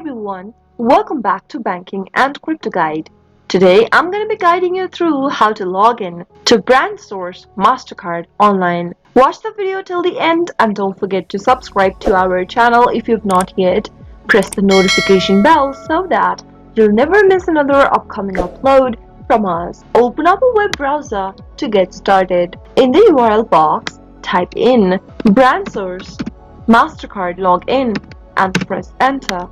everyone, welcome back to Banking and Crypto Guide. Today I'm going to be guiding you through how to log in to BrandSource Mastercard online. Watch the video till the end and don't forget to subscribe to our channel if you've not yet. Press the notification bell so that you'll never miss another upcoming upload from us. Open up a web browser to get started. In the URL box, type in BrandSource Mastercard login and press enter.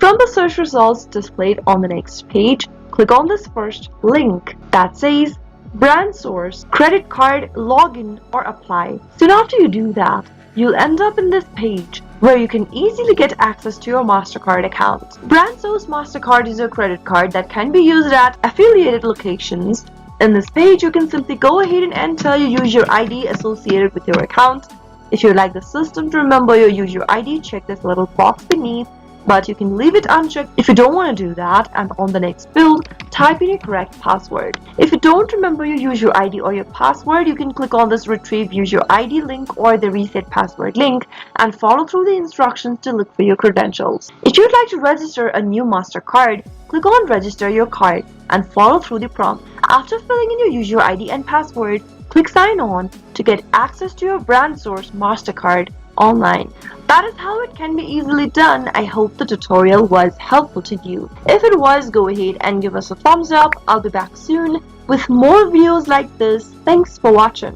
From the search results displayed on the next page, click on this first link that says BrandSource Credit Card login or apply. Soon after you do that, you'll end up in this page where you can easily get access to your Mastercard account. BrandSource Mastercard is a credit card that can be used at affiliated locations. In this page, you can simply go ahead and enter your user ID associated with your account. If you'd like the system to remember your user ID, check this little box beneath, but you can leave it unchecked if you don't want to do that, and on the next field, type in your correct password. If you don't remember your user ID or your password, you can click on this Retrieve User ID link or the Reset Password link and follow through the instructions to look for your credentials. If you'd like to register a new Mastercard, click on Register Your Card and follow through the prompt. After filling in your user ID and password, click Sign On to get access to your BrandSource Mastercard online. That is how it can be easily done. I hope the tutorial was helpful to you. If it was, go ahead and give us a thumbs up. I'll be back soon with more videos like this. Thanks for watching.